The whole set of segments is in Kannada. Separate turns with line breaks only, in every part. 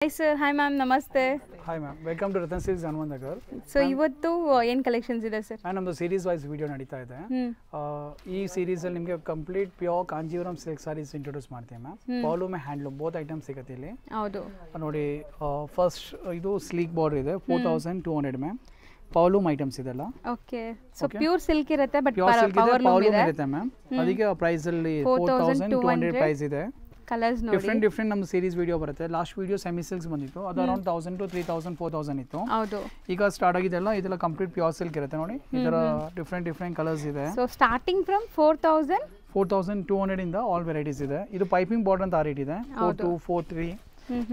Hi sir, hi ma'am, namaste.
Hi ma'am, welcome to Ratan Silks Hanumantnagar.
So ಇವತ್ತು ಏನು ಕಲೆಕ್ಷನ್ಸ್ ಇದೆ ಸರ್?
ನಮ್ಮದು ಸೀರೀಸ್ ವೈಸ್ ವಿಡಿಯೋ ನಡೀತಾ ಇದೆ. ಈ ಸೀರೀಸ್ ಅಲ್ಲಿ ನಿಮಗೆ complete pure Kanjeevaram silk sarees introduce ಮಾಡ್ತೀವಿ ma'am. Powerloom handloom both items ಸಿಗುತ್ತೆ ಇಲ್ಲಿ.
ಹೌದು
ನೋಡಿ ಫಸ್ಟ್ ಇದು ಸ್ಲೀಕ್ ಬಾರ್ಡರ್ ಇದೆ 4200 ಮ್ಯಾಮ್. ಪೌಲೂಮ್ ಐಟಮ್ಸ್ ಇದೆಲ್ಲ.
ಓಕೆ. ಸೊ ಪ್ಯೂರ್ ಸಿಲ್ಕ್ ಇರುತ್ತೆ ಬಟ್
ಪ್ಯೂರ್ ಸಿಲ್ಕ್ ಇದೆ,
ಪವರ್ ಲೂಮ್ ಇದೆ
ಇರುತ್ತೆ ಮ್ಯಾಮ್. ಅದಕ್ಕೆ ಪ್ರೈಸ್ ಅಲ್ಲಿ 4200 ಪ್ರೈಸ್ ಇದೆ.
ಕಲರ್ಸ್ ನೋಡಿ
ಡಿಫ್ರೆಂಟ್ ನಮ್ಮ ಸೀರೀಸ್ ವಿಡಿಯೋ ಬರುತ್ತೆ. ಲಾಸ್ಟ್ ವಿಡಿಯೋ ಸೆಮಿ ಸಿಲ್ಕ್ಸ್ ಬಂದಿತ್ತು, ಅದು ಅರೌಂಡ್ 1000 to 3000 4000 ಇತ್ತು.
ಹೌದು.
ಈಗ ಸ್ಟಾರ್ಟ್ ಆಗಿದೆಲ್ಲ ಇದೆಲ್ಲ ಕಂಪ್ಲೀಟ್ ಪ್ಯೂರ್ ಸಿಲ್ಕ್ ಇರುತ್ತೆ ನೋಡಿ. ಇದರ ಡಿಫ್ರೆಂಟ್ ಕಲರ್ಸ್ ಇದೆ.
ಸೊ ಸ್ಟಾರ್ಟಿಂಗ್ ಫ್ರಮ್
4200 ಇಂದ ಆಲ್ ವೆರೈಟೀಸ್ ಇದೆ. ಇದು ಪೈಪಿಂಗ್ ಬಾರ್ಡರ್ ಅಂತ ಆ ರೇಟ್ ಇದೆ 4243.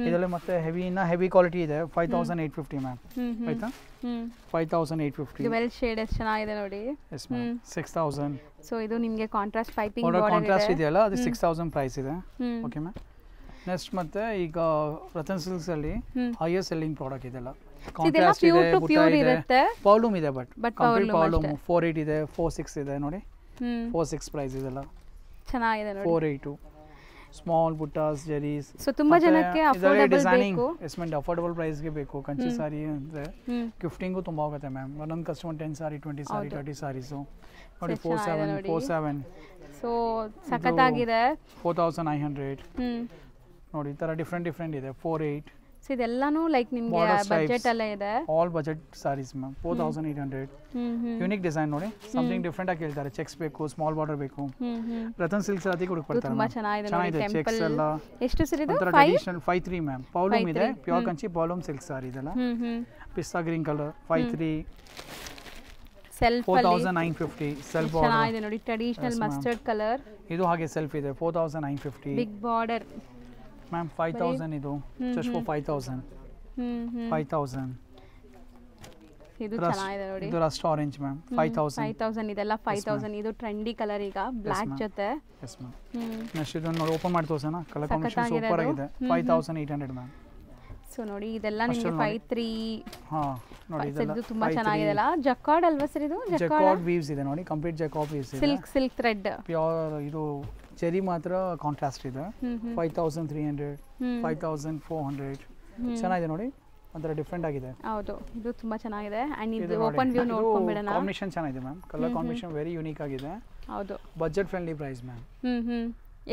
ಇದರಲ್ಲಿ ಮತ್ತೆ ಹೆವಿ ಕ್ವಾಲಿಟಿ ಇದೆ 5850 ಮ್ಯಾಮ್. ಆಯ್ತಾ 5850.
ಡ್ಯುವೆಲ್ ಶೇಡ್ ಎಷ್ಟು ಚೆನ್ನಾಗಿದೆ ನೋಡಿ.
Yes ma'am 6000.
ಸೊ ಇದು ನಿಮಗೆ contrast piping
border
border
contrast ಇದೆಯಲ್ಲ ಅದು 6000 ಪ್ರೈಸ್ ಇದೆ. Okay ma'am. ನೆಕ್ಸ್ಟ್ ಮತ್ತೆ ಈಗ ರತನ್ ಸಿಲ್ಕ್ಸ್ ಅಲ್ಲಿ ಹೈಯೆಸ್ಟ್ ಸೆಲ್ಲಿಂಗ್ ಪ್ರಾಡಕ್ಟ್ ಇದೆಲ್ಲ. ಕಾಂಟ್ರಾಸ್ಟ್ ಇದೆ, ಬುಟ್ಟ ಇದೆ, ಪೌಲೂಮ್ ಇದೆ ಬಟ್ ಕಂಪ್ಲೀಟ್ ಪೌಲೂಮ್ 48 ಇದೆ, 46 ಇದೆ ನೋಡಿ. 46 ಪ್ರೈಸ್ ಇದೆಲ್ಲ
ಚೆನ್ನಾಗಿದೆ ನೋಡಿ.
482 ಸ್ಮಾಲ್ ಬುಟ್ಟಾಸ್ ಜರೀಸ್.
ಸೊ ತುಂಬಾ ಜನಕ್ಕೆ ಅಫೋರ್ಡಬಲ್ ಬೇಕು.
ಎಸ್ಮೆಂಟ್ ಅಫೋರ್ಡಬಲ್ ಪ್ರೈಸ್ ಗೆ ಬೇಕು. ಕಂಚಿ ಸಾರಿ ಅಂದ್ರೆ ಗಿಫ್ಟಿಂಗು ತುಂಬಾ ಹೋಗುತ್ತೆ ಮ್ಯಾಮ್. ಒಂದೊಂದು ಕಸ್ಟಮರ್ 10 ಸಾರಿ 20 ಸಾರಿ 30 ಸಾರೀಸ್ ನೋಡಿ. 47
ಸೊ ಸಖತ್ತಾಗಿದೆ.
4900 ನೋಡಿ. ಈ ತರ ಡಿಫ್ರೆಂಟ್ ಇದೆ. 48.
ಸೊ ಇದೆಲ್ಲಾನು ಲೈಕ್ ನಿಮಗೆ ಬಜೆಟ್ ಅಲ್ಲೇ ಇದೆ.
All budget sarees ma'am. 4800. Unique design ನೋಡಿ. ಸಮಥಿಂಗ್ ಡಿಫ್ರೆಂಟ್ ಆಗಿ ಹೇಳ್ತಾರೆ. ಚೆಕ್ಸ್ ಬೇಕು, ಸ್ಮಾಲ್ ಬಾರ್ಡರ್ ಬೇಕು. ರತನ್ ಸಿಲ್ಕ್ಸ್ ಅದಕ್ಕೆ ಹುಡುಕ್ ಬರ್ತಾರೆ.
ತುಂಬಾ ಚೆನ್ನಾಗಿದೆ ನೋಡಿ.
ಚೆಕ್ಸ್ ಎಲ್ಲ
ಎಷ್ಟು ಸರ್ ಇದು?
Traditional 53 ma'am. ಪೌಲೂಮ್ ಇದೆ, ಪ್ಯೂರ್ ಕಂಚಿ ಪೌಲೂಮ್ ಸಿಲ್ಕ್ ಸಾರಿ ಇದೆಲ್ಲ. ಪಿಸ್ತಾ green colour 53.
Self
4950 self border
ಚೆನ್ನಾಗಿದೆ ನೋಡಿ. Traditional mustard colour.
ಇದು ಹಾಗೆ ಸೆಲ್ಫ್ ಇದೆ 4950.
ಬಿಗ್ ಬಾರ್ಡರ್
ಮ್ಯಾಮ್ 5000 ಇದು ಜಸ್ಟ್ ಫಾರ್ 5000. 5000
ಇದು ಚೆನ್ನಾಗಿದೆ ನೋಡಿ.
ಇದು ರಸ್ಟ್ ಆರೆಂಜ್ ಮ್ಯಾಮ್ 5000
ಇದೆಲ್ಲ 5000. ಇದು ಟ್ರೆಂಡಿ ಕಲರ್ ಈಗ ಬ್ಲಾಕ್ ಜೊತೆ.
Yes ma'am. ನೆಕ್ಸ್ಟ್ ಇದನ್ನ ನೋಡಿ ಓಪನ್ ಮಾಡಿ ತೋರಿಸೋಣ. ಕಲರ್ ಕಾಂಬಿನೇಷನ್ ಸೂಪರ್ ಆಗಿದೆ 5800 ಮ್ಯಾಮ್.
ಸೊ ನೋಡಿ ಇದೆಲ್ಲ ನಿಮಗೆ 53.
ಹಾ ನೋಡಿ ಇದೆಲ್ಲ
ತುಂಬಾ ಚೆನ್ನಾಗಿದೆ ಅಲ್ಲ. ಜಕಾರ್ಡ್ ಅಲ್ವಾ ಸರ್ ಇದು?
ಜಕಾರ್ಡ್ ವೀವ್ಸ್ ಇದೆ ನೋಡಿ. ಕಂಪ್ಲೀಟ್ ಜಕಾರ್ಡ್ ವೀವ್ಸ್ ಇದೆ.
Silk thread
pure. ಇದು ಚೆರಿ ಮಾತ್ರ ಕಾಂಟ್ರಾಸ್ಟ್ ಇದೆ 5300 5400. ಚೆನ್ನಾಗಿದೆ ನೋಡಿ. ಒಂಥರ ಡಿಫ್ರೆಂಟ್ ಆಗಿದೆ.
ಹೌದು ಇದು ತುಂಬಾ ಚೆನ್ನಾಗಿದೆ. ಅಂಡ್ ಇದು ಓಪನ್ ವ್ಯೂ ನೋಡ್ಕೊಂಡ್ಬಿಡೋಣ.
ಕಾಂಬಿನೇಷನ್ ಚೆನ್ನಾಗಿದೆ ma'am. Colour combination very unique ಆಗಿದೆ.
ಹೌದು.
Budget friendly price ma'am.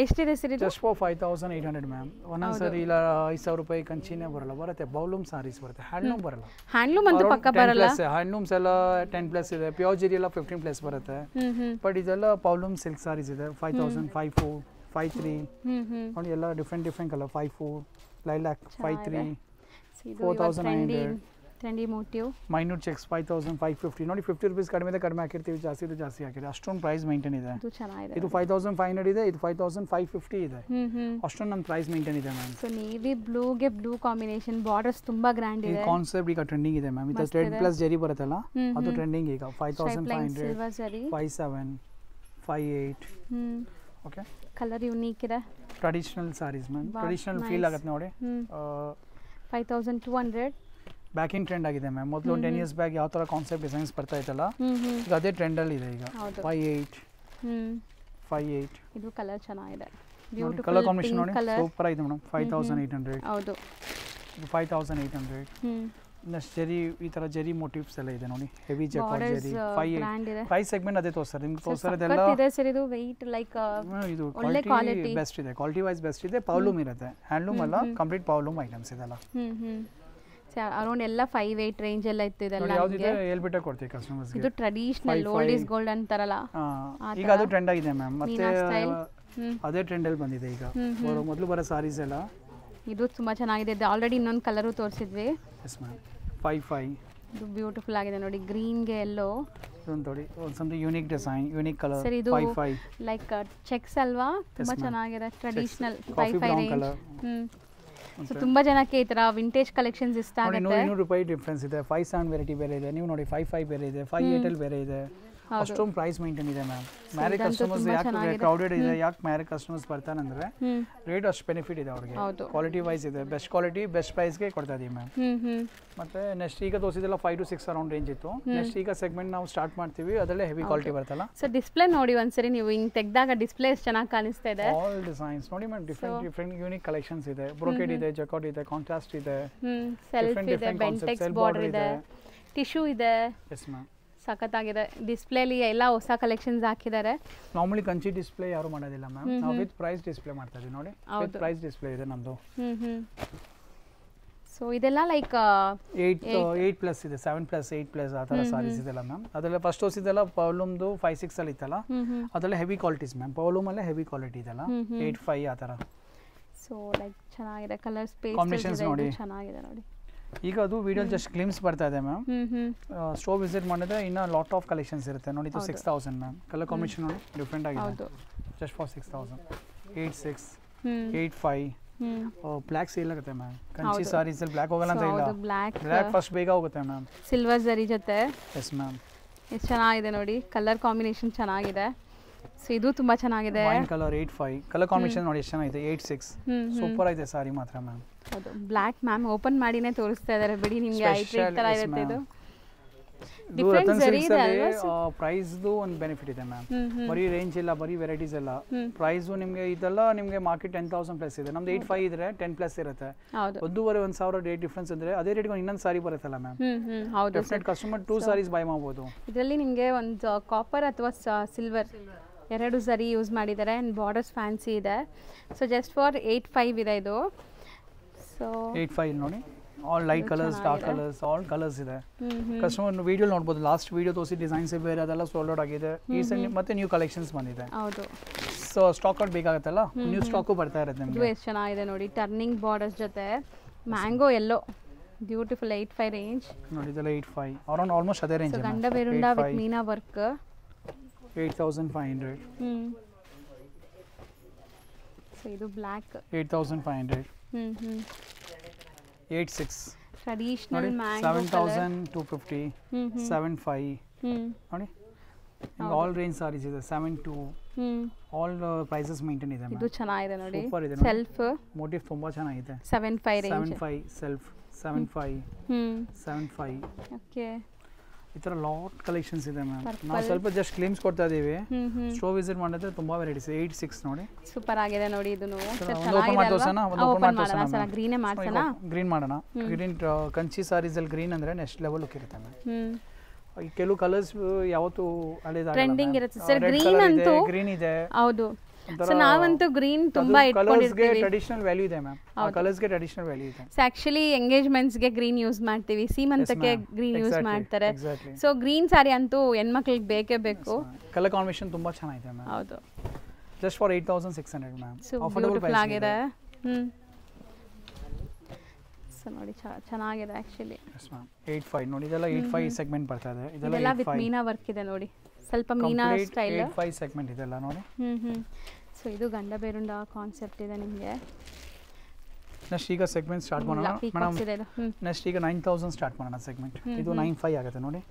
ಎಷ್ಟಿದೆ ಸರ್ ಇದು?
Just for 5800 ma'am. ಒಂದೊಂದ್ಸರಿ ಇಲ್ಲ 5000 ರೂಪಾಯಿ ಕಂಚಿನೇ ಬರುತ್ತೆ. ಬೌಲೂಮ್ ಸಾರೀಸ್ ಬರುತ್ತೆ. ಹ್ಯಾಂಡ್ಲೂಮ್ ಬರಲ್ಲ.
ಹ್ಯಾಂಡ್ಲೂಮ್ ಅಂತೂ ಪಕ್ಕ ಬರಲ್ಲ.
ಹ್ಯಾಂಡ್ಲೂಮ್ಸ್ ಎಲ್ಲ 10+ ಇದೆ. ಪ್ಯೂರ್ ಜರಿ ಎಲ್ಲ 15+ ಬರುತ್ತೆ. ಬಟ್ ಇದೆಲ್ಲ ಪೌಲೂಮ್ ಸಿಲ್ಕ್ ಸಾರೀಸ್ ಇದೆ 5000 54 53 ನೋಡಿ. ಎಲ್ಲ different colour 54 lilac 53 4900.
Trendy motive
minute cheques 5550 ನೋಡಿ. 50 ರೂಪೀಸ್ ಕಡಿಮೆ ಹಾಕಿರ್ತೀವಿ, ಜಾಸ್ತಿ ಹಾಕಿದ್ರೆ ಅಷ್ಟೊಂದು ಪ್ರೈಸ್ ಮೇಂಟೈನ್ ಇದೆ. ಇದು 5500 ಇದೆ, ಇದು 5550 ಇದೆ. ಅಷ್ಟೊಂದು ನಮ್ಮ ಪ್ರೈಸ್ ಮೇಂಟೈನ್ ಇದೆ ಮ್ಯಾಮ್.
ಸೊ ನೇವಿ ಬ್ಲೂಗೆ ಬ್ಲೂ ಕಾಂಬಿನೇಷನ್ ಬಾರ್ಡರ್ಸ್ ತುಂಬಾ ಗ್ರ್ಯಾಂಡ್ ಇದೆ.
ಕಾನ್ಸೆಪ್ಟ್ ಈಗ ಟ್ರೆಂಡಿಂಗ್ ಇದೆ ಮ್ಯಾಮ್. ಇದು ಥ್ರೆಡ್ ಪ್ಲಸ್ ಜರಿ ಬರುತ್ತಲ್ಲ ಅದು ಟ್ರೆಂಡಿಂಗ್ ಈಗ 5500 57 58. ಓಕೆ.
ಕಲರ್ ಯೂನಿಕ್ ಇದೆ.
Traditional sarees ma'am. Traditional feel ಆಗುತ್ತೆ ನೋಡಿ.
5200
ಬ್ಯಾಕ್ ಇನ್ ಟ್ರೆಂಡ್ ಆಗಿದೆ ಮ್ಯಾಮ್. ಮೊದಲು 10 ಇಯರ್ಸ್ ಬ್ಯಾಕ್ ಯಾವ ಥರ ಕಾನ್ಸೆಪ್ಟ್ ಡಿಸೈನ್ಸ್ ಬರ್ತಾ ಇತ್ತಲ್ಲ ಈಗ ಅದೇ ಟ್ರೆಂಡಲ್ಲಿ ಇದೆ ಈಗ. 58
ಇದು ಕಲರ್ ಚೆನ್ನಾಗಿದೆ.
ಕಲರ್ ಕಾಂಬಿನೇಷನ್ ನೋಡಿ ಸೂಪರ್ ಆಗಿದೆ ಮೇಡಮ್. 5800.
ಹೌದು.
5800. ನೆಕ್ಸ್ಟ್ ಜರಿ ಈ ಥರ ಜರಿ ಮೋಟಿವ್ಸ್ ಎಲ್ಲ ಇದೆ ನೋಡಿ. ಹೆವಿ ಜಕಾರ್ಡ್ ಜರಿ 58 ಪ್ರೈಸ್ ಸೆಗ್ಮೆಂಟ್ ಅದೇ ತೋರಿಸ್ತಾರೆ ನಿಮ್ಗೆ. ತೋರಿಸೋದೆಲ್ಲ
ಇದೆ ಸರ್. ಇದು ವೆಯ್ಟ್ ಲೈಕ್
ಇದು ಕ್ವಾಲಿಟಿ ಬೆಸ್ಟ್ ಇದೆ. ಕ್ವಾಲಿಟಿ ವೈಸ್ ಬೆಸ್ಟ್ ಇದೆ. ಪೌಲೂಮ್ ಇರುತ್ತೆ. ಹ್ಯಾಂಡ್ಲೂಮ್ ಅಲ್ಲ, ಕಂಪ್ಲೀಟ್ ಪೌಲೂಮ್ ಐಟಮ್ಸ್ ಇದೆಲ್ಲ.
ಅರೌಂಡ್ ಎಲ್ಲ 58 ರೇಂಜ್ ಎಲ್ಲ ಇತ್ತು ಇದೆಲ್ಲ.
ಯಾವ್ದಿದೆ ಹೇಳ್ಬಿಟ್ಟೆ ಕೊಡ್ತೀವಿ ಕಸ್ಟಮರ್ಸ್.
ಇದು ಟ್ರೆಡಿಷನಲ್ ಓಲ್ಡ್ ಇಸ್ ಗೋಲ್ಡ್ ಅಂತಾರಲ್ಲ
ಈಗ ಅದು ಟ್ರೆಂಡ್ ಆಗಿದೆ ಮ್ಯಾಮ್. ಮತ್ತೆ ಅದೇ ಟ್ರೆಂಡ್ ಅಲ್ಲಿ ಬಂದಿದೆ ಈಗ. ಮೊದಲು ಬರೋ ಸಾರೀಸ್ ಎಲ್ಲ.
ಇದು ತುಂಬಾ ಚೆನ್ನಾಗಿದೆ. ಇದು ಆಲ್ರೆಡಿ ಇನ್ನೊಂದು ಕಲರ್ ತೋರಿಸಿದ್ವಿ.
Yes ma'am 55.
ಇದು ಬ್ಯೂಟಿಫುಲ್ ಆಗಿದೆ ನೋಡಿ. ಗ್ರೀನ್ ಗೆ ಎಲ್ಲೋ
ಇದೊಂದು ನೋಡಿ. ಒಂದು unique design, unique colour.
Sir ಇದು
55
ಲೈಕ್ ಚೆಕ್ಸ್ ಅಲ್ವಾ? ತುಂಬಾ ಚೆನ್ನಾಗಿದೆ. Traditional 55 range. ಸೊ ತುಂಬಾ ಜನಕ್ಕೆ ಈ ತರ ವಿಂಟೇಜ್ ಕಲೆಕ್ಷನ್ಸ್ ಇಷ್ಟ ಆಗುತ್ತೆ.
100 ರೂಪಾಯಿ ಡಿಫರೆನ್ಸ್ ಇದೆ. 57 ವೆರೈಟಿ ಬೇರೆ ಇದೆ. ನೀವು ನೋಡಿ 55 ಬೇರೆ ಇದೆ, 58 ಅಲ್ಲಿ ಬೇರೆ ಇದೆ. ಅಷ್ಟೊಂದು ಪ್ರೈಸ್ ಮೇಂಟೈನ್ ಇದೆ ಮ್ಯಾಮ್. ಮ್ಯಾರೇಜ್ ಕಸ್ಟಮರ್ಸ್ ಯಾಕೆ ಕ್ರೌಡೆಡ್ ಇದೆ, ಯಾಕೆ ಮ್ಯಾರೇಜ್ ಕಸ್ಟಮರ್ಸ್ ಬರ್ತಾನೆ ಅಂದ್ರೆ ರೇಟ್ ಅಷ್ಟು ಬೆನಿಫಿಟ್ ಇದೆ ಅವ್ರಿಗೆ, ಕ್ವಾಲಿಟಿ ವೈಸ್ ಇದೆ, ಬೆಸ್ಟ್ ಕ್ವಾಲಿಟಿ ಬೆಸ್ಟ್ ಪ್ರೈಸ್ಗೆ ಕೊಡ್ತಾ ಇದೀವಿ ಮ್ಯಾಮ್. ಮತ್ತೆ ನೆಕ್ಸ್ಟ್ ಈಗ ತೋರಿಸಿದೆಲ್ಲ 5 to 6 ಅರೌಂಡ್ ರೇಂಜ್ ಇತ್ತು. ನೆಕ್ಸ್ಟ್ ಈಗ ಸೆಗ್ಮೆಂಟ್ ನಾವು ಸ್ಟಾರ್ಟ್ ಮಾಡ್ತೀವಿ, ಅದರಲ್ಲೇ ಹೆವಿ ಕ್ವಾಲಿಟಿ ಬರ್ತಲ್ಲ.
ಸೊ ಡಿಸ್ಪ್ಲೇ ನೋಡಿ ಒಂದ್ಸರಿ ನೀವು ಹಿಂಗ್ ತೆಗ್ದಾಗ ಡಿಸ್ಪ್ಲೇ ಎಷ್ಟು ಚೆನ್ನಾಗಿ ಕಾಣಿಸ್ತಾ ಇದೆ.
ಆಲ್ ಡಿಸೈನ್ಸ್ ನೋಡಿ ಮ್ಯಾಮ್, ಡಿಫರೆಂಟ್ ಯೂನಿಕ್ ಕಲೆಕ್ಷನ್ಸ್ ಇದೆ. ಬ್ರೋಕೆಡ್ ಇದೆ, ಜಕಾರ್ಡ್ ಇದೆ, ಕಾಂಟ್ರಾಸ್ಟ್ ಇದೆ,
ಸೆಲ್ಫ್ ಇದೆ, ಬೆಂಟೆಕ್ಸ್ ಬಾರ್ಡರ್ ಇದೆ, ಟಿಶ್ಯೂ ಇದೆ.
ಎಸ್ ಮ್ಯಾಮ್,
ಸಖತ್ತಾಗಿದೆ. ಡಿಸ್ಪ್ಲೇಲಿ ಎಲ್ಲ ಹೊಸ ಕಲೆಕ್ಷನ್ಸ್ ಹಾಕಿದ್ದಾರೆ.
ನಾರ್ಮಲಿ ಕಂಚಿ ಡಿಸ್ಪ್ಲೇ ಯಾರು ಮಾಡೋದಿಲ್ಲ ಮ್ಯಾಮ್, ನಾವು ವಿತ್ ಪ್ರೈಸ್ ಡಿಸ್ಪ್ಲೇ ಮಾಡ್ತಾ ಇದೀವಿ ನೋಡಿ. ವಿತ್ ಪ್ರೈಸ್ ಡಿಸ್ಪ್ಲೇ ಇದೆ ನಮ್ದು.
ಸೊ ಇದೆಲ್ಲ ಲೈಕ್
8+ ಇದೆ, 7+, 8+ ಆ ಥರ ಸಾರೀಸ್ ಇದೆಲ್ಲ ಮ್ಯಾಮ್. ಅದೆಲ್ಲ ಫಸ್ಟ್ ತೋರಿಸಿದೆಲ್ಲ ಪವರ್ಲೂಮ್ದು 5-6 ಅಲ್ಲಿ ಇತ್ತಲ್ಲ, ಅದೆಲ್ಲ ಹೆವಿ ಕ್ವಾಲಿಟೀಸ್ ಮ್ಯಾಮ್. ಪವರ್ಲೂಮಲ್ಲೇ ಹೆವಿ ಕ್ವಾಲಿಟಿ ಇದೆಲ್ಲ 8-5 ಆ ಥರ.
ಸೊ ಲೈಕ್ ಚೆನ್ನಾಗಿದೆ, ಕಲರ್ ಸ್ಪೇಸ್
ಕಾಂಬಿನೇಷನ್ಸ್ ನೋಡಿ
ಚೆನ್ನಾಗಿದೆ ನೋಡಿ.
ಈಗ ಅದು ವಿಡಿಯೋ ಜಸ್ಟ್ ಗ್ಲಿಮ್ಸ್ ಬರ್ತಾ ಇದೆ ಮ್ಯಾಮ್. ಸ್ಟೋರ್ ವಿಸಿಟ್ ಮಾಡಿದ್ರೆ ಇನ್ನು ಲಾಟ್ ಆಫ್ ಕಲೆಕ್ಷನ್ಸ್ ಇರುತ್ತೆ ನೋಡಿ. ಇದು 6000 ಮ್ಯಾಮ್. ಕಲರ್ ಕಾಂಬಿನೇಷನ್ ನೋಡಿ ಡಿಫ್ರೆಂಟ್ ಆಗಿದೆ. Just for 6000. 8-6, 8-5 ಬ್ಲ್ಯಾಕ್ ಸೇಲ್ ಆಗುತ್ತೆ ಮ್ಯಾಮ್. ಕಂಚಿ ಸಾರೀಸ್ ಅಲ್ಲಿ ಬ್ಲ್ಯಾಕ್ ಹೋಗಲ್ಲ ಅಂತ ಇಲ್ಲ, ಬ್ಲ್ಯಾಕ್ ಫಸ್ಟ್ ಬೇಗ ಹೋಗುತ್ತೆ ಮ್ಯಾಮ್.
ಸಿಲ್ವರ್ ಜರಿ ಜೊತೆ.
ಎಸ್ ಮ್ಯಾಮ್,
ಎಷ್ಟು ಚೆನ್ನಾಗಿದೆ ನೋಡಿ, ಕಲರ್ ಕಾಂಬಿನೇಷನ್ ಚೆನ್ನಾಗಿದೆ. ಸೊ ಇದು ತುಂಬಾ ಚೆನ್ನಾಗಿದೆ.
ವೈನ್ ಕಲರ್ 8-5 ಕಲರ್ ಕಾಂಬಿನೇಷನ್ ನೋಡಿ ಎಷ್ಟು ಚೆನ್ನಾಗಿದೆ. 8-6 ಸೂಪರ್ ಆಗಿದೆ ಸಾರಿ ಮಾತ್ರ ಮ್ಯಾಮ್.
ಹೌದು, ಬ್ಲ್ಯಾಕ್ ಮ್ಯಾಮ್ ಓಪನ್ ಮಾಡಿನೇ ತೋರಿಸ್ತಾ ಇದ್ದಾರೆ ಬಿಡಿ ನಿಮಗೆ. ಐಟ್ರಿ ತರ ಇರುತ್ತೆ ಇದು. ಡಿಫರೆಂಟ್ ಜರಿ ಇದೆ ಅಲ್ವಾ.
ಪ್ರೈಸ್ದು ಒಂದು ಬೆನಿಫಿಟ್ ಇದೆ ಮ್ಯಾಮ್. ಬರೀ ರೇಂಜ್ ಇಲ್ಲ, ಬರೀ ವೆರೈಟೀಸ್ ಇಲ್ಲ. ಪ್ರೈಸು ನಿಮಗೆ ಇದೆಲ್ಲ ನಿಮಗೆ ಮಾರ್ಕೆಟ್ 10,000+ ಇದೆ, ನಮ್ದು 8-5 ಇದ್ರೆ 10+ ಇರುತ್ತೆ. 1,500 ರೇಟ್ ಡಿಫ್ರೆನ್ಸ್ ಅಂದ್ರೆ ಅದೇ ರೇಟ್ಗೆ ಇನ್ನೊಂದು ಸಾರಿ ಬರುತ್ತಲ್ಲ ಮ್ಯಾಮ್.
ಹೌದು,
ಡೆಫಿನೆಟ್ ಕಸ್ಟಮರ್ 2 ಸಾರೀಸ್ ಬೈ ಮಾಡಬಹುದು.
ಇದರಲ್ಲಿ ನಿಮಗೆ ಒಂದು ಕಾಪರ್ ಅಥವಾ ಸಿಲ್ವರ್ ಎರಡು ಜರಿ ಯೂಸ್ ಮಾಡಿದ್ದಾರೆ. ಅಂಡ್ ಬಾರ್ಡರ್ಸ್ ಫ್ಯಾನ್ಸಿ ಇದೆ. ಸೊ ಜಸ್ಟ್ ಫಾರ್ 8-5 ಇದೆ ಇದು. ಸೊ
8-5 ನೋಡಿ, all light colours, dark colours, all colours ಇದೆ. ಕಸ್ಟಮರ್ ವಿಡಿಯೋ ನೋಡ್ಬೋದು, ಲಾಸ್ಟ್ ವಿಡಿಯೋ ತೋರಿಸಿ ಡಿಸೈನ್ಸ್ ಬೇರೆ ಅದೆಲ್ಲ ಸೋಲ್ಡ್ ಔಟ್ ಆಗಿದೆ. ಈ ಸಲ ಮತ್ತೆ ನ್ಯೂ ಕಲೆಕ್ಷನ್ಸ್ ಬಂದಿದೆ.
ಹೌದು,
ಸೊ ಸ್ಟಾಕ್ ಔಟ್ ಬೇಕಾಗುತ್ತಲ್ಲ, ನ್ಯೂ ಸ್ಟಾಕು ಬರ್ತಾ ಇರುತ್ತೆ ನಿಮಗೆ.
ಇದು ಎಷ್ಟು ಚೆನ್ನಾಗಿದೆ ನೋಡಿ, ಟರ್ನಿಂಗ್ ಬಾರ್ಡರ್ಸ್ ಜೊತೆ ಮ್ಯಾಂಗೋ ಎಲ್ಲೋ ಬ್ಯೂಟಿಫುಲ್. 8-5 ರೇಂಜ್
ನೋಡಿ, ಇದೆಲ್ಲ 8-5 ಅರೌಂಡ್ ಆಲ್ಮೋಸ್ಟ್ ಅದೇ range.
Gandaberunda with meena work
8,500.
So ಇದು ಬ್ಲ್ಯಾಕ್
8,500. 8-6
traditional mango
7,250. 7-5 ನೋಡಿ, ಆಲ್ ರೇಂಜ್ ಸಾರೀಸ್ ಇದೆ. 7-2 ಆಲ್ ಪ್ರೈಸಸ್ ಮೇಂಟೈನ್ ಇದೆ.
ಇದು ಚೆನ್ನಾಗಿದೆ ನೋಡಿ, ಸೆಲ್ಫ್
ಮೋಟಿವ್ ತುಂಬಾ ಚೆನ್ನಾಗಿದೆ.
7-5 ರೇಂಜ್.
7-5 ಸೆಲ್ಫ್, 7-5 7-5.
ಓಕೆ,
ಈ ಥರ ಲಾಟ್ ಕಲೆಕ್ಷನ್ಸ್ ಇದೆ ಮ್ಯಾಮ್. ನಾವು ಸ್ವಲ್ಪ ಜಸ್ಟ್ ಕ್ಲಿಮ್ಸ್ ಕೊಡ್ತಾ ಇದೀವಿ. ಸ್ಟೋರ್ ವಿಸಿಟ್ ಮಾಡಿದ್ರೆ ತುಂಬಾ ವೆರೈಟೀಸ್. 8-6 ನೋಡಿ,
ಸೂಪರ್ ಆಗಿದೆ ನೋಡಿ. ಇದನ್ನು
ಓಪನ್ ಮಾಡಿ ತೋರ್ಸೋಣ, ಓಪನ್ ಮಾಡಿ ತೋರ್ಸೋಣ.
ಗ್ರೀನೇ ಮಾಡ್ಸೋಣ,
ಗ್ರೀನ್ ಮಾಡೋಣ. ಗ್ರೀನ್ ಕಂಚಿ ಸಾರೀಸ್ ಅಲ್ಲಿ ಗ್ರೀನ್ ಅಂದ್ರೆ ನೆಕ್ಸ್ಟ್ ಲೆವೆಲ್ ಲುಕ್ ಇರುತ್ತೆ ಮ್ಯಾಮ್. ಕೆಲವು ಕಲರ್ಸ್ ಯಾವತ್ತು
ಟ್ರೆಂಡಿಂಗ್ ಇರುತ್ತೆ ಸರ್. ಗ್ರೀನ್ ಅಂತೂ
ಗ್ರೀನ್ ಇದೆ.
ಹೌದು, ಸೊ ನಾವಂತೂ ಗ್ರೀನ್ ತುಂಬಾ ಇಟ್ಕೊಂಡಿರ್ತೀವಿ.
ಟ್ರೆಡಿಷನಲ್ ವ್ಯಾಲ್ಯೂ ಇದೆ ಮ್ಯಾಮ್. ಆ ಕಲರ್ಸ್ ಗೆ ಟ್ರೆಡಿಷನಲ್ ವ್ಯಾಲ್ಯೂ ಇದೆ.
ಸೊ ಆಕ್ಚುಲಿ ಎಂಗೇಜ್ಮೆಂಟ್ಸ್ ಗೆ ಗ್ರೀನ್ ಯೂಸ್ ಮಾಡ್ತೀವಿ, ಸೀಮಂತಕ್ಕೆ ಗ್ರೀನ್ ಯೂಸ್ ಮಾಡ್ತಾರೆ. ಸೊ ಗ್ರೀನ್ ಸಾರಿ ಅಂತೂ ಹೆಣ್ಮಕ್ಳಿಗೆ ಬೇಕೇ ಬೇಕು.
ಕಲರ್ ಕಾಂಬಿನೇಷನ್ ತುಂಬಾ ಚೆನ್ನಾಗಿದೆ ಮ್ಯಾಮ್.
ಹೌದು,
ಜಸ್ಟ್ ಫಾರ್ 8,600 ಮ್ಯಾಮ್.
ಬ್ಯೂಟಿಫುಲ್ ಆಗಿದೆ. ಸೊ ನೋಡಿ ಚೆನ್ನಾಗಿದೆ ಆಕ್ಚುಲಿ.
Yes ma'am. 8-5 ನೋಡಿ, ಇದೆಲ್ಲ 8-5 ಸೆಗ್ಮೆಂಟ್ ಬರ್ತಾ ಇದೆ.
ಇದೆಲ್ಲ ವಿತ್ ಮೀನಾ ವರ್ಕ್ ಇದೆ ನೋಡಿ, ಸ್ವಲ್ಪ ಮೀನಾ ಸ್ಟೈಲ್.
8-5 ಸೆಗ್ಮೆಂಟ್ ಇದೆಲ್ಲ ನೋಡಿ.
ಸೊ ಇದು ಗಂಡ ಬೇರುಂಡ ಕಾನ್ಸೆಪ್ಟ್ ಇದೆ ನಿಮಗೆ.
ನೆಕ್ಸ್ಟ್ ಈಗ ಸೆಗ್ಮೆಂಟ್ ಸ್ಟಾರ್ಟ್ ಮಾಡೋಣ ಮೇಡಮ್. ನೆಕ್ಸ್ಟ್ ಈಗ 9,000 ಸ್ಟಾರ್ಟ್ ಮಾಡೋಣ ಸೆಗ್ಮೆಂಟ್. ಇದು 9-5 ಆಗುತ್ತೆ ನೋಡಿ.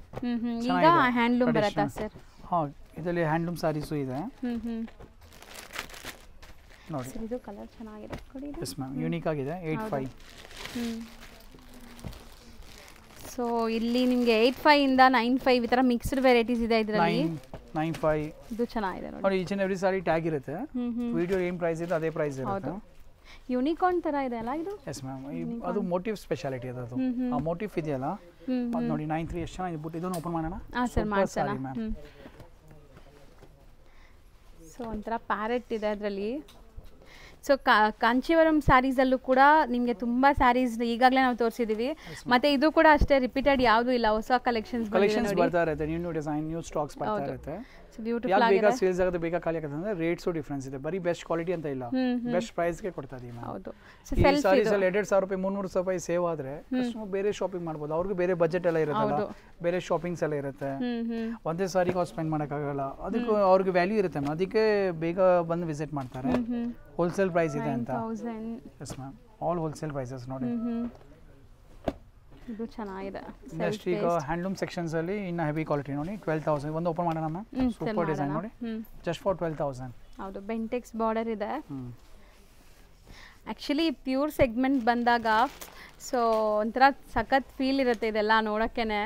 ಈಗ ಹ್ಯಾಂಡ್ಲೂಮ್ ಬರುತ್ತಾ ಸರ್?
ಹಾಂ, ಇದರಲ್ಲಿ ಹ್ಯಾಂಡ್ಲೂಮ್ ಸಾರೀಸು ಇದೆ ನೋಡಿ.
ಇದು ಕಲರ್ ಚೆನ್ನಾಗಿದೆ ಕೊಡಿ.
ಎಸ್ ಮ್ಯಾಮ್, ಯೂನಿಕ್ ಆಗಿದೆ. 8-5.
ಸೊ ಇಲ್ಲಿ ನಿಮಗೆ 8-5 ಇಂದ 9-5 ಈ ತರ ಮಿಕ್ಸ್ಡ್ ವೆರೈಟೀಸ್ ಇದೆ ಇದರಲ್ಲಿ.
9-5
ಇದು ಚೆನ್ನಾಗಿದೆ
ನೋಡಿ. Each and every sorry tag ಇರುತ್ತೆ. ವಿಡಿಯೋ ಏನು ಪ್ರೈಸ್ ಇದೆ ಅದೇ ಪ್ರೈಸ್ ಇರುತ್ತೆ.
ಯೂನಿಕಾರ್ನ್ ತರ ಇದೆ ಅಲ್ಲ ಇದು?
ಎಸ್ ಮ್ಯಾಮ್, ಅದು ಮೋಟಿವ್ ಸ್ಪೆಷಾಲಿಟಿ ಅದು. ಆ ಮೋಟಿವ್ ಇದೆಯಲ್ಲ ಅದು ನೋಡಿ. 9-3 ಎಷ್ಟು ಚೆನ್ನಾಗಿದೆ. ಬಟ್ ಇದನ್ನು ಓಪನ್ ಮಾಡೋಣ.
ಸರ್ ಮಾಡ್ಸೋಣ. ಸೊ ಒಂಥರ ಪ್ಯಾರೆಟ್ ಇದೆ ಅದರಲ್ಲಿ. ಸೊ ಕಾಂಚೀವರಂ ಸ್ಯಾರೀಸಲ್ಲೂ ಕೂಡ ನಿಮಗೆ ತುಂಬ ಸ್ಯಾರೀಸ್ ಈಗಾಗಲೇ ನಾವು ತೋರಿಸಿದ್ದೀವಿ. ಮತ್ತು ಇದು ಕೂಡ ಅಷ್ಟೇ ರಿಪೀಟೆಡ್ ಯಾವುದೂ ಇಲ್ಲ, ಹೊಸ ಕಲೆಕ್ಷನ್ಸ್
ಬರ್ತಾ ಇರುತ್ತೆ. ನ್ಯೂ ಡಿಸೈನ್, ನ್ಯೂ ಸ್ಟಾಕ್ಸ್ ಬರ್ತಾ ಇರುತ್ತೆ.
ಬ್ಯೂಟಿಫುಲ್
ಬೇಗ ಸೇಲ್ಸ್ ಆಗುತ್ತೆ, ಬೇಗ ಖಾಲಿ ಆಗುತ್ತೆ ಅಂದ್ರೆ ರೇಟ್ಸು ಡಿಫ್ರೆನ್ಸ್ ಇದೆ. ಬರೀ ಬೆಸ್ಟ್ ಕ್ವಾಲಿಟಿ ಅಂತ ಇಲ್ಲ, ಬೆಸ್ಟ್ ಪ್ರೈಸ್ಗೆ ಕೊಡ್ತಾ ಇದೀವಿ.
ಹೌದು,
ಈ ಸಾರೀಸ್ ಅಲ್ಲಿ 2,000 ರೂಪಾಯಿ 300 ರೂಪಾಯಿ ಸೇವ್ ಆದ್ರೆ ಕಸ್ಟಮರ್ ಬೇರೆ ಶಾಪಿಂಗ್ ಮಾಡ್ಬೋದು. ಅವ್ರಿಗೆ ಬೇರೆ ಬಜೆಟ್ ಎಲ್ಲ ಇರುತ್ತಲ್ಲ, ಬೇರೆ ಶಾಪಿಂಗ್ಸ್ ಎಲ್ಲ ಇರುತ್ತೆ. ಒಂದೇ ಸಾರಿಗೆ ಅವ್ರು ಸ್ಪೆಂಡ್ ಮಾಡೋಕ್ಕಾಗಲ್ಲ. ಅದಕ್ಕೆ ಅವ್ರಿಗೆ ವ್ಯಾಲ್ಯೂ ಇರುತ್ತೆ, ಅದಕ್ಕೆ ಬೇಗ ಬಂದು ವಿಸಿಟ್ ಮಾಡ್ತಾರೆ. ಹೋಲ್ಸೇಲ್ ಪ್ರೈಸ್ ಇದೆ ಅಂತ. Yes ma'am, all wholesale prices ನೋಡಿ.
ಇದು ಚೆನ್ನಾಗಿದೆ.
ನೆಕ್ಸ್ಟ್ ಈಗ ಹ್ಯಾಂಡ್ಲೂಮ್ ಸೆಕ್ಷನ್ಸ್ ಅಲ್ಲಿ ಇನ್ನ ಹೆವಿ ಕ್ವಾಲಿಟಿ ನೋಡಿ 12,000 ಒಂದು ಓಪನ್ ಮಾಡೋಣ ಮ್ಯಾಮ್. ಸೂಪರ್ ಡಿಸೈನ್ ನೋಡಿ ಜಸ್ಟ್ ಫಾರ್ 12,000.
ಹೌದು ಬೆಂಟೆಕ್ಸ್ ಬಾರ್ಡರ್ ಇದೆ. ಆ್ಯಕ್ಚುಲಿ ಪ್ಯೂರ್ ಸೆಗ್ಮೆಂಟ್ ಬಂದಾಗ ಸೊ ಒಂಥರ ಸಖತ್ ಫೀಲ್ ಇರುತ್ತೆ ಇದೆಲ್ಲ ನೋಡೋಕ್ಕೇ.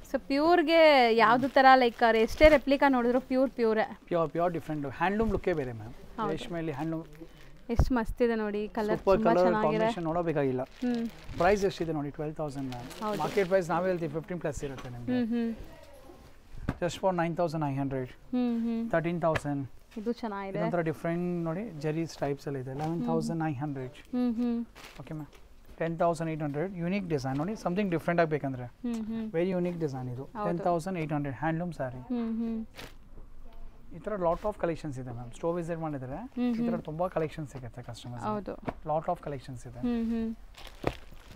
ಸೊ ಪ್ಯೂರ್ಗೆ ಯಾವುದು ಥರ ಲೈಕ್ ಎಷ್ಟೇ ರೆಪ್ಲಿಕಾ ನೋಡಿದ್ರು ಪ್ಯೂರೇ
ಪ್ಯೂರ್ ಡಿಫ್ರೆಂಟ್ ಹ್ಯಾಂಡ್ಲೂಮ್ ಲುಕ್ಕೇ ಬೇರೆ ಮ್ಯಾಮ್. ರೇಷ್ಮೆಯಲ್ಲಿ ಹ್ಯಾಂಡ್ಲೂಮ್
ಎಷ್ಟು ಮಸ್ತ್ ಇದೆ ನೋಡಿ. ಕಲರ್
ಸೂಪರ್ ಕಲರ್ ಕಾಂಬಿನೇಷನ್ ನೋಡಬೇಕಾಗಿಲ್ಲ. ಪ್ರೈಸ್ ಎಷ್ಟಿದೆ ನೋಡಿ 12,000 ಮ್ಯಾಮ್. ಮಾರ್ಕೆಟ್ ಪ್ರೈಸ್ ನಾವೇ ಹೇಳ್ತೀವಿ 15 ಪ್ಲಸ್ ಇರುತ್ತೆ ನಿಮಗೆ. Just for 9,900. 13,000.
ಇದು ಚೆನ್ನಾಗಿದೆ.
ಇದೊಂಥರ ಡಿಫ್ರೆಂಟ್ ನೋಡಿ ಜರಿ ಸ್ಟೈಪ್ಸ್ ಅಲ್ಲಿ ಇದೆ 11,900. Okay ma'am 10,800. ಯೂನಿಕ್ ಡಿಸೈನ್ ನೋಡಿ ಸಮಥಿಂಗ್ ಡಿಫ್ರೆಂಟ್ ಆಗಬೇಕಂದ್ರೆ ವೆರಿ ಯೂನಿಕ್ ಡಿಸೈನ್ ಇದು 10,800 ಹ್ಯಾಂಡ್ಲೂಮ್ ಸ್ಯಾರಿ. ಈ ಥರ ಲಾಟ್ ಆಫ್ ಕಲೆಕ್ಷನ್ಸ್ ಇದೆ ಮ್ಯಾಮ್. ಸ್ಟೋರ್ ವಿಸಿಟ್ ಮಾಡಿದ್ರೆ ಈ ಥರ ತುಂಬ ಕಲೆಕ್ಷನ್ಸ್ ಸಿಗುತ್ತೆ ಕಸ್ಟಮರ್ಸ್.
ಹೌದು
ಲಾಟ್ ಆಫ್ ಕಲೆಕ್ಷನ್ಸ್ ಇದೆ.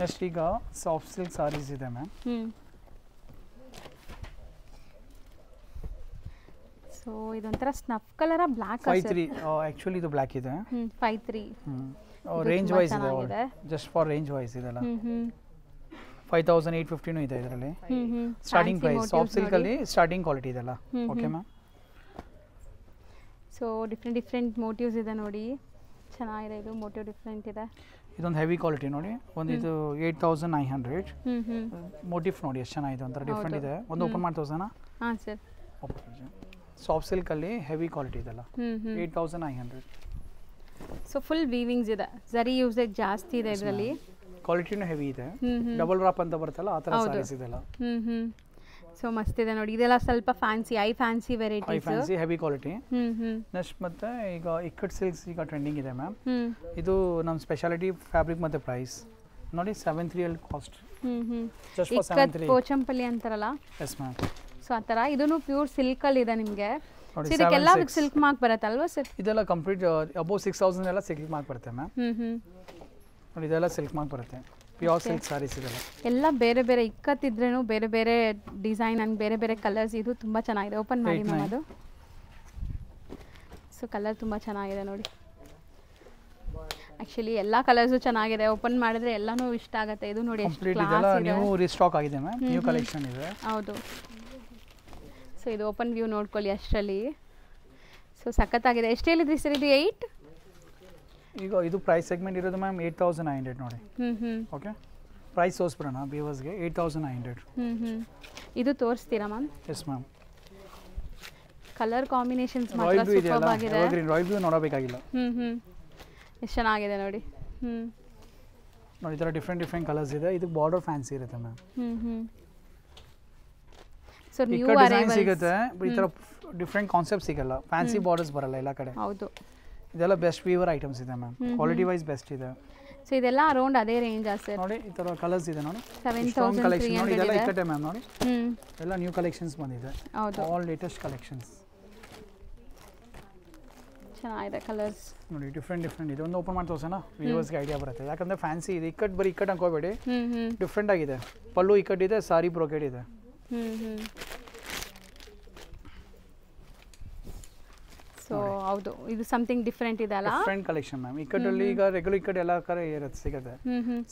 ನೆಕ್ಸ್ಟ್ ಈಗ ಸಾಫ್ಟ್ ಸಿಲ್ಕ್ ಸಾರೀಸ್ ಇದೆ ಮ್ಯಾಮ್.
ಸೊ ಇದೊಂಥರ ಸ್ನಫ್ ಕಲರ್ ಬ್ಲಾಕ್
53. ಆಕ್ಚುಲಿ ಇದು ಬ್ಲಾಕ್ ಇದೆ.
53
ರೇಂಜ್ ವೈಸ್ ಇದೆ. ಜಸ್ಟ್ ಫಾರ್ ರೇಂಜ್ ವೈಸ್ ಇದೆಲ್ಲ 5,850 ಇದೆ ಇದರಲ್ಲಿ ಸ್ಟಾರ್ಟಿಂಗ್ ಪ್ರೈಸ್. ಸಾಫ್ಟ್ ಸಿಲ್ಕ್ ಅಲ್ಲಿ ಸ್ಟಾರ್ಟಿಂಗ್ ಕ್ವಾಲಿಟಿ ಇದೆಲ್ಲ. Okay ma'am.
So different motifs ಇದೆ ನೋಡಿ. ಚೆನ್ನಾಗಿದೆ ಇದು ಮೋಟಿವ್ ಡಿಫ್ರೆಂಟ್ ಇದೆ.
ಇದೊಂದು ಹೆವಿ ಕ್ವಾಲಿಟಿ ನೋಡಿ. ಒಂದು ಇದು 8,900. ಮೋಟಿವ್ ನೋಡಿ ಎಷ್ಟು ಚೆನ್ನಾಗಿದೆ ಒಂಥರ ಡಿಫ್ರೆಂಟ್ ಇದೆ. ಒಂದು ಓಪನ್ ಮಾಡಿ ತೋರ್ಸೋಣ.
ಹಾಂ ಸರ್.
ಸಾಫ್ಟ್ ಸಿಲ್ಕ್ ಅಲ್ಲಿ ಹೆವಿ ಕ್ವಾಲಿಟಿ ಇದೆಲ್ಲ 8,900.
ಸೊ ಫುಲ್ ವೀವಿಂಗ್ಸ್ ಇದೆ. ಜರಿ ಯೂಸೇಜ್ ಜಾಸ್ತಿ ಇದೆ ಇದರಲ್ಲಿ.
ಕ್ವಾಲಿಟಿನೂ ಹೆವಿ ಇದೆ. ಡಬಲ್ ರಾಪ್ ಅಂತ ಬರುತ್ತಲ್ಲ ಆ ಥರ ಸಾರೀಸ್ ಇದೆಲ್ಲ.
ಸೊ ಮಸ್ತ್ ಇದೆ ನೋಡಿ. ಇದೆಲ್ಲ ಸ್ವಲ್ಪ fancy fancy varieties.
Fancy heavy quality. Next ಮತ್ತೆ ಈಗ ಇಕ್ಕಟ್ ಸಿಲ್ಕ್ಸ್ ಈಗ ಟ್ರೆಂಡಿಂಗ್ ಇದೆ ಮ್ಯಾಮ್. ಇದು ನಮ್ಮ ಸ್ಪೆಷಾಲಿಟಿ ಫ್ಯಾಬ್ರಿಕ್ ಮತ್ತೆ ಪ್ರೈಸ್ ನೋಡಿ 7,300 ಅಲ್ಲಿ ಕಾಸ್ಟ್. Just for 7,300.
ಪೋಚಂಪಲ್ಲಿ ಅಂತಾರಲ್ಲ.
Yes ma'am.
ಸೊ ಆ ಥರ ಇದೂ ಪ್ಯೂರ್ ಸಿಲ್ಕ್ ಅಲ್ಲಿ ಇದೆ ನಿಮಗೆ. ಇದಕ್ಕೆಲ್ಲ ಸಿಲ್ಕ್ ಮಾರ್ಕ್ ಬರುತ್ತಲ್ವಾ ಸರ್?
ಇದೆಲ್ಲ ಕಂಪ್ಲೀಟ್ ಅಬೌವ್ 6,000 ಎಲ್ಲ ಸಿಲ್ಕ್ ಮಾರ್ಕ್ ಬರುತ್ತೆ ಮ್ಯಾಮ್. ನೋಡಿ ಇದೆಲ್ಲ ಸಿಲ್ಕ್ ಮಾರ್ಕ್ ಬರುತ್ತೆ. ಪ್ಯೂರ್ ಸಿಲ್ಕ್ ಸಾರೀಸ್ ಇದೆಲ್ಲ. ಎಲ್ಲ
ಬೇರೆ ಬೇರೆ ಇಕ್ಕತ್ತಿದ್ರೇನು ಬೇರೆ ಬೇರೆ ಡಿಸೈನ್ ಅಂಡ್ ಬೇರೆ ಬೇರೆ ಕಲರ್ಸ್. ಇದು ತುಂಬ ಚೆನ್ನಾಗಿದೆ. ಓಪನ್ ಮಾಡಿ ಮ್ಯಾಮ್ ಅದು. ಸೊ ಕಲರ್ ತುಂಬ ಚೆನ್ನಾಗಿದೆ ನೋಡಿ. ಆ್ಯಕ್ಚುಲಿ ಎಲ್ಲ ಕಲರ್ಸು ಚೆನ್ನಾಗಿದೆ. ಓಪನ್ ಮಾಡಿದ್ರೆ ಎಲ್ಲನೂ ಇಷ್ಟ ಆಗುತ್ತೆ. ಇದು ನೋಡಿ ಎಷ್ಟು ಕ್ಲಾಸ್ ಇದೆ.
ನ್ಯೂ ರೀಸ್ಟಾಕ್ ಆಗಿದೆ ಮ್ಯಾಮ್. ನ್ಯೂ ಕಲೆಕ್ಷನ್ ಇದೆ.
ಹೌದು. ಸೊ ಇದು ಓಪನ್ ವ್ಯೂ ನೋಡ್ಕೊಳ್ಳಿ ಅಷ್ಟರಲ್ಲಿ. ಸೊ ಸಖತ್ತಾಗಿದೆ. ಎಷ್ಟು ಹೇಳಿದ್ರಿ ಸರ್ ಇದು? 8.
ಈಗ ಇದು ಪ್ರೈಸ್ ಸೆಗ್ಮೆಂಟ್ ಇರೋದು ಮ್ಯಾಮ್ 8,900 ನೋಡಿ. ಓಕೆ ಪ್ರೈಸ್ ತೋರಿಸ್ಬಿಡೋಣ ವ್ಯೂವರ್ಸ್ಗೆ. 8,900.
ಇದು ತೋರಿಸ್ತೀರಾ ma'am?
Yes ma'am.
Colour combinations ಮಾತ್ರ ಸೂಪರ್ ಆಗಿದೆ.
ರಾಯಲ್ ಬ್ಲೂ ನೋಡಬೇಕಾಗಿಲ್ಲ.
ಎಷ್ಟು ಚೆನ್ನಾಗಿದೆ ನೋಡಿ.
ನೋಡಿ ಈ ಥರ ಡಿಫ್ರೆಂಟ್ ಕಲರ್ಸ್ ಇದೆ. ಇದು ಬಾರ್ಡರ್ ಫ್ಯಾನ್ಸಿ ಇರುತ್ತೆ ಮ್ಯಾಮ್.
ಸೊ ನ್ಯೂ
ಅರೈವಲ್ಸ್ ಸಿಗುತ್ತೆ. ಈ ಥರ ಡಿಫ್ರೆಂಟ್ ಕಾನ್ಸೆಪ್ಟ್ ಸಿಗಲ್ಲ. ಫ್ಯಾನ್ಸಿ ಬಾರ್ಡರ್ಸ್ ಬರಲ್ಲ ಎಲ್ಲ ಕಡೆ.
ಹೌದು.
ಇದೆಲ್ಲ ಬೆಸ್ಟ್ ವೀವರ್ ಐಟಮ್ಸ್ ಇದೆ ಮ್ಯಾಮ್. ಕ್ವಾಲಿಟಿ ವೈಸ್ ಬೆಸ್ಟ್ ಇದೆ.
ಸೊ ಇದೆಲ್ಲ ಅರೌಂಡ್ ಅದೇ ರೇಂಜ್ ಸರ್?
ನೋಡಿ ಈ ಥರ ಕಲರ್ಸ್ ಇದೆ ನೋಡಿ.
7,300
ನೋಡಿ ಇದೆಲ್ಲ ಇಕ್ಕಟ್ಟೆ ಮ್ಯಾಮ್ ನೋಡಿ. ಎಲ್ಲ ನ್ಯೂ ಕಲೆಕ್ಷನ್ಸ್ ಬಂದಿದೆ.
ಹೌದು.
All latest collections.
ಚೆನ್ನಾಗಿದೆ ಕಲರ್ಸ್
ನೋಡಿ. ಡಿಫ್ರೆಂಟ್ ಇದೆ. ಒಂದು ಓಪನ್ ಮಾಡಿ ತೋರ್ಸೋಣ ವ್ಯೂವರ್ಸ್ಗೆ ಐಡಿಯಾ ಬರುತ್ತೆ. ಯಾಕಂದ್ರೆ ಫ್ಯಾನ್ಸಿ ಇದೆ. ಇಕ್ಕಟ್ ಬರೀ ಇಕ್ಕಟ್ ಅನ್ಕೋಬೇಡಿ. ಡಿಫ್ರೆಂಟ್ ಆಗಿದೆ. ಪಲ್ಲು ಇಕ್ಕಟ್ ಇದೆ. ಸಾರಿ ಬ್ರೋಕೆಡ್ ಇದೆ.
ಸೊ ಹೌದು ಇದು ಸಮಥಿಂಗ್ ಡಿಫರೆಂಟ್ ಇದೆ ಅಲ್ಲ.
Different collection ma'am. ಇಕ್ಕಟ್ಟಲ್ಲಿ ಈಗ ರೆಗ್ಯುಲರ್ ಇಕ್ಕಟ್ ಎಲ್ಲ ಕಡೆ ಇರುತ್ತೆ ಸಿಗುತ್ತೆ.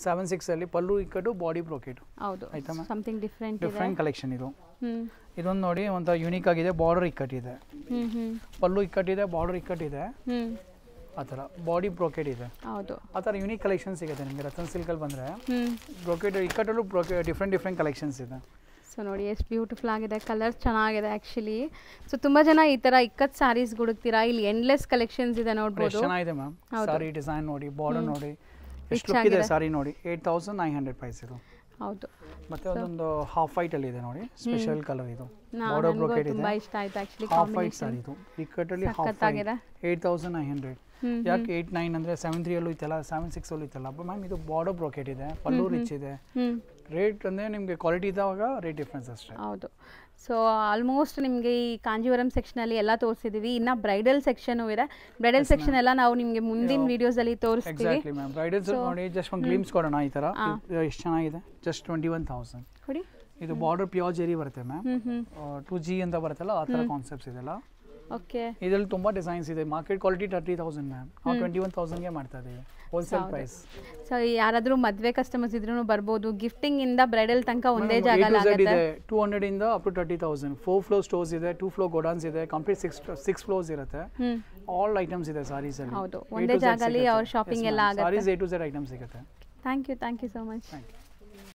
7,600 ಅಲ್ಲಿ ಪಲ್ಲು ಇಕ್ಕಟ್ಟು ಬಾಡಿ ಬ್ರೋಕೆಡ್.
ಹೌದು ಆಯ್ತಾ ಮ್ಯಾಮ್. ಸಮಥಿಂಗ್
ಡಿಫರೆಂಟ್ ಕಲೆಕ್ಷನ್ ಇದು. ಇದೊಂದು ನೋಡಿ ಒಂಥರ ಯೂನಿಕ್ ಆಗಿದೆ. ಬಾರ್ಡರ್ ಇಕ್ಕಟ್ ಇದೆ. ಪಲ್ಲು ಇಕ್ಕಟ್ ಇದೆ. ಬಾರ್ಡರ್ ಇಕ್ಕಟ್ ಇದೆ. ಆ ಥರ ಬಾಡಿ ಬ್ರೋಕೆಡ್ ಇದೆ.
ಹೌದು
ಆ ಥರ ಯೂನಿಕ್ ಕಲೆಕ್ಷನ್ ಸಿಗುತ್ತೆ ನಿಮಗೆ. ರತನ್ ಸಿಲ್ಕಲ್ಲಿ ಬಂದರೆ ಬ್ರೋಕೆಡ್ ಇಕ್ಕಟ್ಟಲ್ಲೂ ಡಿಫರೆಂಟ್ ಕಲೆಕ್ಷನ್ಸ್ ಇದೆ.
ಸೊ ನೋಡಿ ಎಷ್ಟು ಬ್ಯೂಟಿಫುಲ್ ಆಗಿದೆ. ಕಲರ್ಸ್ ಚೆನ್ನಾಗಿದೆ ಆ್ಯಕ್ಚುಲಿ. ಸೊ ತುಂಬ ಜನ ಈ ಥರ ಇಕ್ಕತ್ ಸ್ಯಾರೀಸ್ ಹುಡುಕ್ತೀರಾ. ಇಲ್ಲಿ ಎಂಡ್ಲೆಸ್ ಕಲೆಕ್ಷನ್ಸ್ ಇದೆ ನೋಡ್ಬೋದು.
ಚೆನ್ನಾಗಿದೆ ಮ್ಯಾಮ್. ಸಾರಿ ಡಿಸೈನ್ ನೋಡಿ. ಬಾರ್ಡರ್ ನೋಡಿ ಎಷ್ಟು ಲುಕ್ ಇದೆ. ಸಾರಿ ನೋಡಿ 8,900 ಪ್ರೈಸ್ ಇದು.
ಹೌದು.
ಮತ್ತೆ ಒಂದೊಂದು ಹಾಫ್ ವೈಟ್ ಅಲ್ಲಿ ಇದೆ ನೋಡಿ. ಸ್ಪೆಷಲ್ ಕಲರ್ ಇದು. ಬಾರ್ಡರ್ ಬ್ರೋಕೆಡ್ ಇದೆ.
ತುಂಬಾ ಇಷ್ಟ ಆಯ್ತು ಆಕ್ಚುಲಿ.
ಹಾಫ್ ವೈಟ್ ಸಾರಿ ಇದು. ಇಕ್ಕಟ್ಟಲ್ಲಿ ಹಾಫ್ ಆಗಿದೆ. 8,900. ಯಾಕೆ 8,900 ಅಂದ್ರೆ 7,300 ಅಲ್ಲೂ ಇತ್ತಲ್ಲ 7,600 ಅಲ್ಲೂ ಇತ್ತಲ್ಲ. ಮ್ಯಾಮ್ ಇದು ಬಾರ್ಡರ್ ಬ್ರೋಕೆಡ್ ಇದೆ. ಪಲ್ಲು ರಿಚ್ ಇದೆ. ರೇಟ್ ಅಂದರೆ ನಿಮಗೆ ಕ್ವಾಲಿಟಿ ಇದ್ದಾಗ ರೇಟ್ ಡಿಫ್ರೆನ್ಸ್ ಅಷ್ಟೇ.
ಹೌದು. ಸೊ ಆಲ್ಮೋಸ್ಟ್ ನಿಮಗೆ ಈ ಕಾಂಜೀವರಂ ಸೆಕ್ಷನಲ್ಲಿ ಎಲ್ಲ ತೋರಿಸಿದ್ದೀವಿ. ಇನ್ನು ಬ್ರೈಡಲ್ ಸೆಕ್ಷನು ಇದೆ. ಬ್ರೈಡಲ್ ಸೆಕ್ಷನ್ ಎಲ್ಲ ನಾವು ನಿಮಗೆ ಮುಂದಿನ ವಿಡಿಯೋಸಲ್ಲಿ ತೋರಿಸ್ತೀವಿ.
Exactly ma'am. ಬ್ರೈಡಲ್ಸ್ ನೋಡಿ ಜಸ್ಟ್ ಒಂದು ಗ್ಲಿಮ್ಸ್ ಕೊಡೋಣ. ಈ ಥರ ಎಷ್ಟು ಚೆನ್ನಾಗಿದೆ. ಜಸ್ಟ್ 21,000
ಕೊಡಿ.
ಇದು ಬಾರ್ಡರ್ ಪ್ಯೂರ್ ಜೆರಿ ಬರುತ್ತೆ ಮ್ಯಾಮ್. 2G ಅಂತ ಬರುತ್ತಲ್ಲ ಆ ಥರ ಕಾನ್ಸೆಪ್ಟ್ಸ್ ಇದೆಲ್ಲ.
ಓಕೆ
ಇದರಲ್ಲಿ ತುಂಬ ಡಿಸೈನ್ಸ್ ಇದೆ. ಮಾರ್ಕೆಟ್ ಕ್ವಾಲಿಟಿ 30,000 ಮ್ಯಾಮ್, ನಾವು 21,000ಗೆ ಮಾಡ್ತಾ ಇದ್ದೀವಿ ಹೋಲ್ಸೇಲ್ ಪ್ರೈಸ್.
ಸೊ ಯಾರಾದರೂ ಮದುವೆ ಕಸ್ಟಮರ್ಸ್ ಇದ್ರೂ ಬರ್ಬೋದು. ಗಿಫ್ಟಿಂಗ್ ಇಂದ ಬ್ರೈಡಲ್ ತನಕ ಒಂದೇ ಜಾಗ
ಇದೆ. 200 ಇಂದ ಅಪ್ ಟು 30,000. 4 ಫ್ಲೋರ್ ಸ್ಟೋರ್ಸ್ ಇದೆ, 2 ಫ್ಲೋರ್ ಗೋಡೌನ್ಸ್ ಇದೆ, ಕಂಪ್ಲೀಟ್ 6 ಫ್ಲೋರ್ಸ್ ಇರುತ್ತೆ. ಆಲ್ ಐಟಮ್ಸ್ ಇದೆ ಸಾರೀಸ್ ಅಲ್ಲಿ.
ಹೌದು, ಒಂದೇ ಜಾಗದಲ್ಲಿ ಅವ್ರ ಶಾಪಿಂಗ್ ಎಲ್ಲ ಆಗುತ್ತೆ.
Sarees A to Z items ಸಿಗುತ್ತೆ.
Thank you so much.
Thank you.